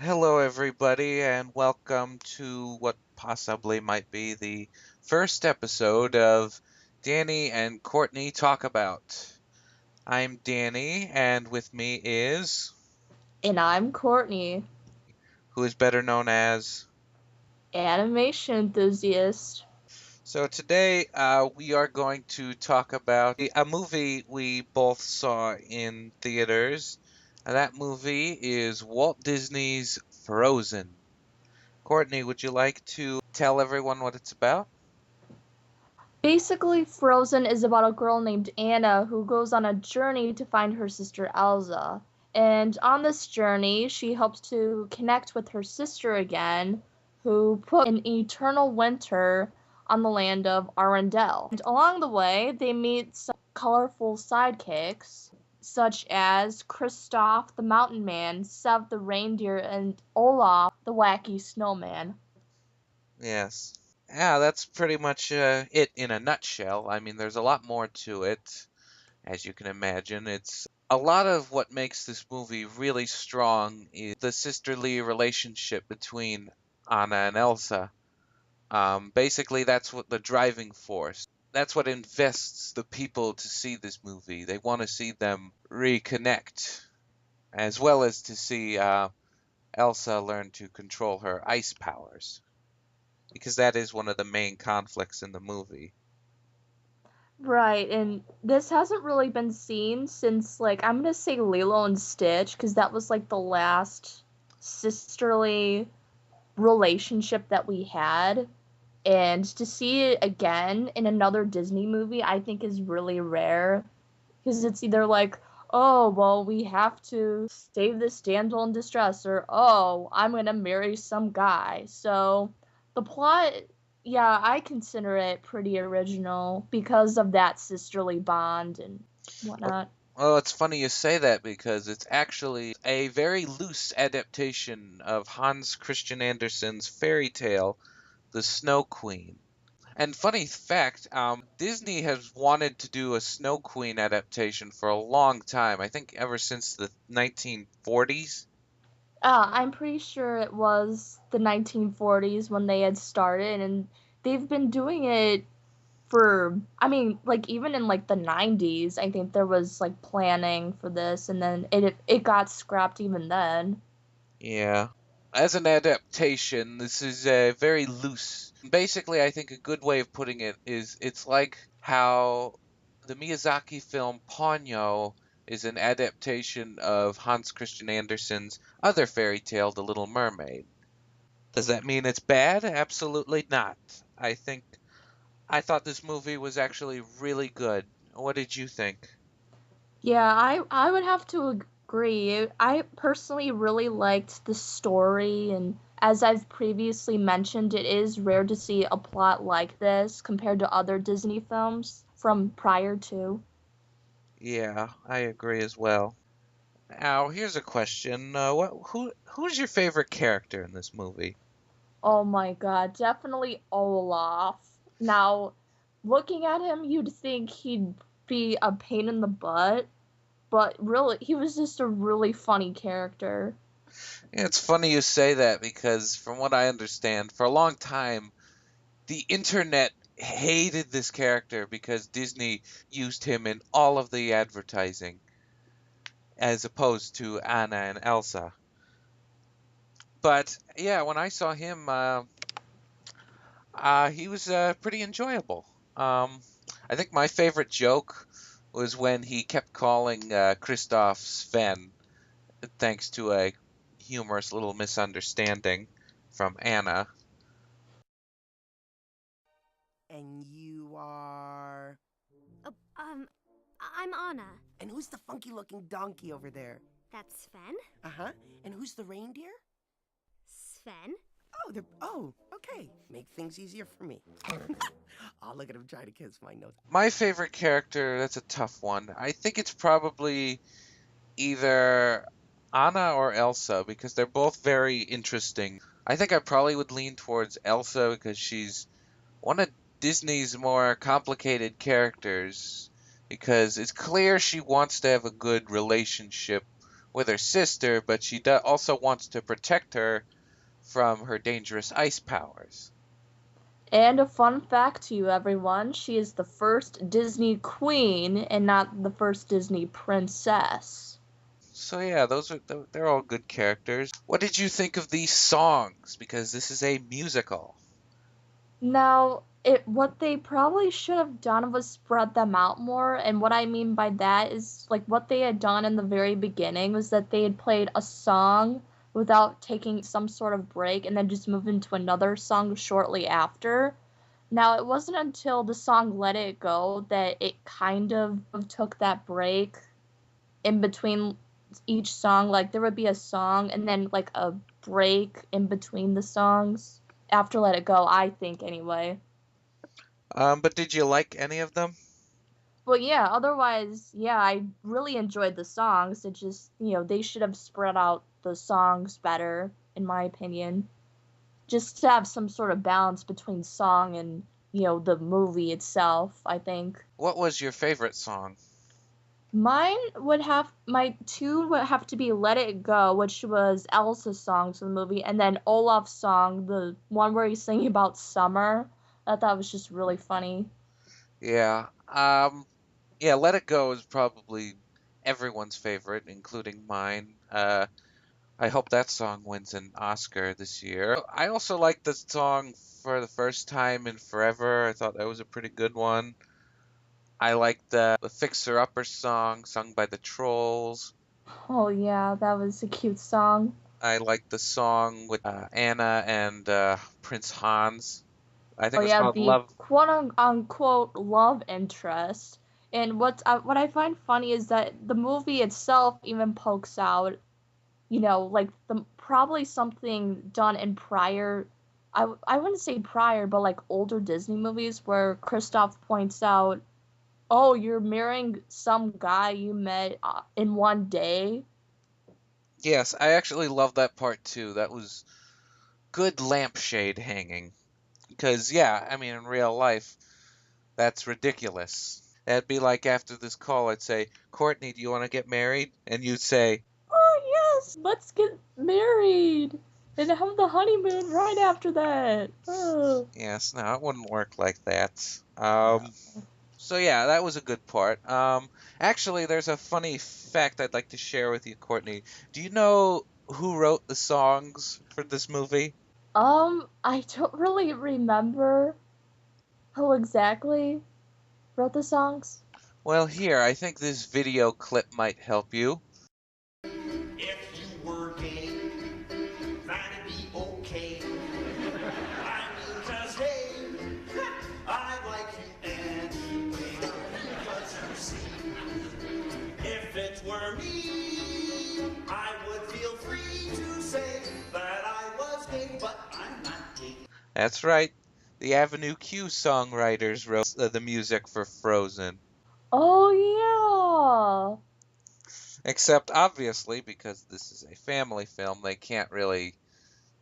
Hello, everybody, and welcome to what possibly might be the first episode of Danny and Courtney Talk About. I'm Danny, and with me is, And I'm Courtney, who is better known as. animation enthusiast. So today, we are going to talk about a movie we both saw in theaters. And that movie is Walt Disney's Frozen. Courtney, would you like to tell everyone what it's about? Basically, Frozen is about a girl named Anna who goes on a journey to find her sister Elsa. And on this journey, she hopes to connect with her sister again, who put an eternal winter on the land of Arendelle. And along the way, they meet some colorful sidekicks, such as Kristoff the Mountain Man, Sev the Reindeer, and Olaf the Wacky Snowman. Yes. Yeah, that's pretty much it in a nutshell. I mean, there's a lot more to it, as you can imagine. It's a lot of what makes this movie really strong is the sisterly relationship between Anna and Elsa. Basically, that's what the driving force. That's what invests the people to see this movie. They want to see them reconnect, as well as to see Elsa learn to control her ice powers, because that is one of the main conflicts in the movie. Right, and this hasn't really been seen since, like, I'm gonna say Lilo and Stitch, because that was, like, the last sisterly relationship that we had. And to see it again in another Disney movie, I think is really rare. Because it's either like, oh, well, we have to save this damsel in distress, or oh, I'm gonna marry some guy. So the plot, yeah, I consider it pretty original because of that sisterly bond and Well, whatnot. well, it's funny you say that because it's actually a very loose adaptation of Hans Christian Andersen's fairy tale, The Snow Queen. And funny fact, Disney has wanted to do a Snow Queen adaptation for a long time. I think ever since the 1940s. I'm pretty sure it was the 1940s when they had started, and they've been doing it for, I mean, like, even in like the 90s, I think there was like planning for this, and then it got scrapped even then. Yeah. As an adaptation, this is very loose. Basically, I think a good way of putting it is it's like how the Miyazaki film Ponyo is an adaptation of Hans Christian Andersen's other fairy tale, The Little Mermaid. Does that mean it's bad? Absolutely not. I thought this movie was actually really good. What did you think? Yeah, I would have to agree. I personally really liked the story, and as I've previously mentioned, it is rare to see a plot like this compared to other Disney films from prior to. Yeah, I agree as well. Now, here's a question. Who's your favorite character in this movie? Oh my god, definitely Olaf. Now, looking at him, you'd think he'd be a pain in the butt, but really, he was just a really funny character. Yeah, it's funny you say that because, from what I understand, for a long time, the internet hated this character because Disney used him in all of the advertising, as opposed to Anna and Elsa. But yeah, when I saw him, he was pretty enjoyable. I think my favorite joke was when he kept calling Kristoff Sven, thanks to a humorous little misunderstanding from Anna. And you are. Oh, I'm Anna. And who's the funky looking donkey over there? That's Sven. Uh huh. And who's the reindeer? Sven? Oh, okay. Make things easier for me. Oh, look at him trying to kiss my nose. My favorite character, that's a tough one. I think it's probably either Anna or Elsa because they're both very interesting. I think I probably would lean towards Elsa because she's one of Disney's more complicated characters because it's clear she wants to have a good relationship with her sister, but she also wants to protect her from her dangerous ice powers. And a fun fact to you, everyone, she is the first Disney queen and not the first Disney princess. So yeah, they're all good characters. What did you think of these songs? Because this is a musical. Now, what they probably should have done was spread them out more, and what I mean by that is like what they had done in the very beginning was that they had played a song without taking some sort of break and then just moved into another song shortly after. Now, it wasn't until the song Let It Go that it kind of took that break in between each song. Like, there would be a song and then, like, a break in between the songs after Let It Go, I think, anyway. But did you like any of them? But yeah, otherwise, yeah, I really enjoyed the songs. It just, they should have spread out the songs better, in my opinion. Just to have some sort of balance between song and, the movie itself, I think. What was your favorite song? My two would have to be Let It Go, which was Elsa's song to the movie, and then Olaf's song, the one where he's singing about summer. I thought that was just really funny. Yeah. Yeah, Let It Go is probably everyone's favorite, including mine. I hope that song wins an Oscar this year. I also like the song For the First Time in Forever. I thought that was a pretty good one. I like the Fixer Upper song sung by the Trolls. Oh yeah, that was a cute song. I like the song with Anna and Prince Hans. I think Oh it was yeah, called the Love. quote unquote love interest. And what I find funny is that the movie itself even pokes out, like the probably something done in prior. I wouldn't say prior, but like older Disney movies where Kristoff points out, "Oh, you're marrying some guy you met in one day." Yes, I actually love that part too. That was good lampshade hanging. Because, yeah, I mean, in real life, that's ridiculous. That'd be like after this call, I'd say, Courtney, do you want to get married? And you'd say, Oh yes, let's get married and have the honeymoon right after that. Oh. yes, no, it wouldn't work like that. No. So yeah, that was a good part. Actually, there's a funny fact I'd like to share with you, Courtney. Do you know who wrote the songs for this movie? I don't really remember who exactly wrote the songs. Well, here, I think this video clip might help you. If you were gay, that'd be okay. I mean, 'cause hey, I like you anyway. Because you see, if it were me, I would feel free to say that I was gay, but I'm not gay. That's right. The Avenue Q songwriters wrote the music for Frozen. Oh Except, obviously, because this is a family film, they can't really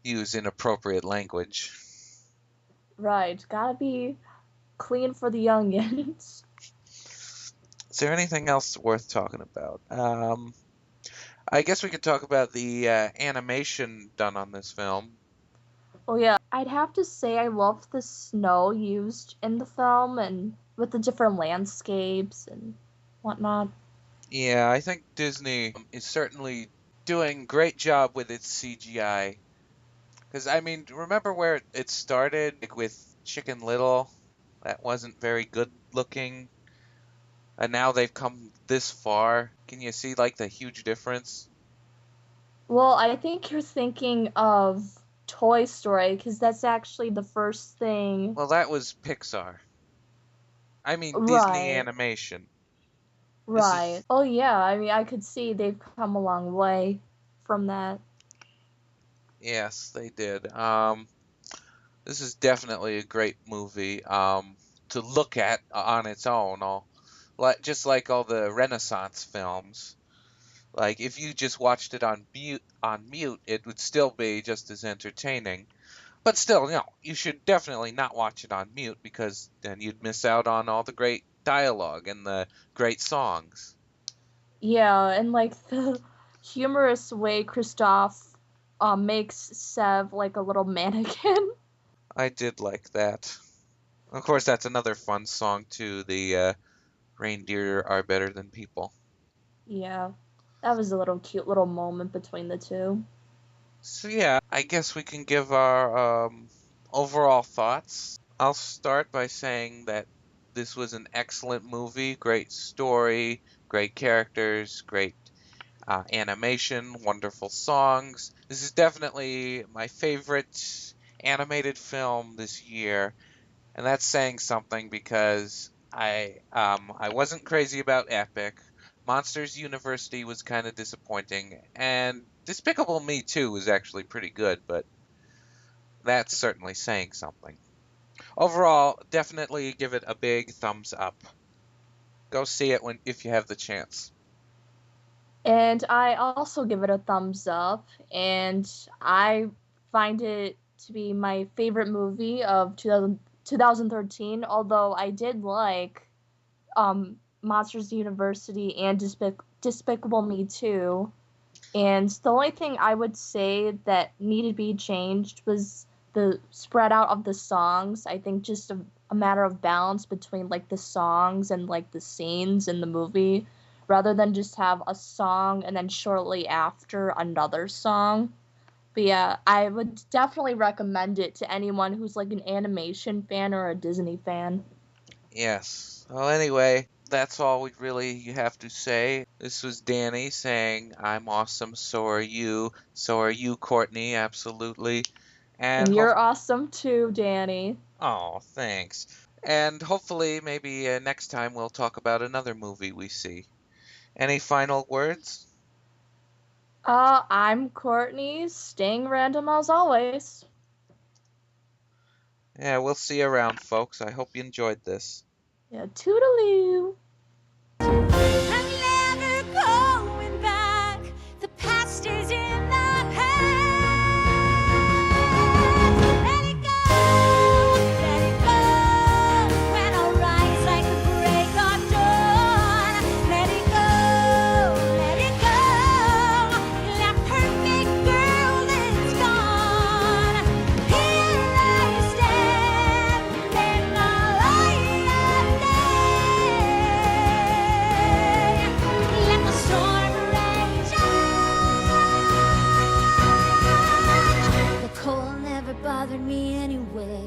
use inappropriate language. yeah. Right. Gotta be clean for the youngins. Is there anything else worth talking about? I guess we could talk about the animation done on this film. Oh yeah. I'd have to say I love the snow used in the film and with the different landscapes and whatnot. Yeah, I think Disney is certainly doing a great job with its CGI. Because, I mean, remember where it started, like with Chicken Little? That wasn't very good looking. And now they've come this far. Can you see, like, the huge difference? Well, I think you're thinking of Toy Story because that's actually the first thing. Well, that was Pixar. I mean, Disney Right. Animation. This Right. is, Oh yeah, I mean I could see they've come a long way from that. yes, they did. This is definitely a great movie to look at on its own, just like all the Renaissance films. Like if you just watched it on mute, it would still be just as entertaining. But still, you should definitely not watch it on mute because then you'd miss out on all the great dialogue and the great songs. Yeah, and like humorous way Kristoff makes Sev like a little mannequin. I did like that. Of course, that's another fun song too. The reindeer are better than people. Yeah, that was a little cute little moment between the two. So yeah, I guess we can give our overall thoughts. I'll start by saying that this was an excellent movie, great story, great characters, great animation, wonderful songs. This is definitely my favorite animated film this year, and that's saying something because I wasn't crazy about Epic. Monsters University was kind of disappointing, and Despicable Me 2 was actually pretty good, but that's certainly saying something. Overall, definitely give it a big thumbs up. Go see it when if you have the chance. And I also give it a thumbs up, and I find it to be my favorite movie of 2013, although I did like Monsters University and Despicable Me 2. And the only thing I would say that needed to be changed was the spread out of the songs. I think just a matter of balance between like the songs and like the scenes in the movie, rather than just have a song and then shortly after another song. But yeah, I would definitely recommend it to anyone who's like an animation fan or a Disney fan. Yes. Well, anyway, that's all we really have to say. This was Danny saying, I'm awesome, so are you. So are you, Courtney, absolutely. And And you're awesome too, Danny. oh, thanks. And hopefully, maybe next time we'll talk about another movie we see. Any final words? I'm Courtney, staying random as always. Yeah, we'll see you around, folks. I hope you enjoyed this. Yeah, toodaloo. I'm never going back. The past is in the past. Let it go, let it go. When I rise like the break of dawn. Let it go, let it go. That perfect girl is gone. Here I stand in my light of day. Let the storm rage on. The cold never bothered me anyway.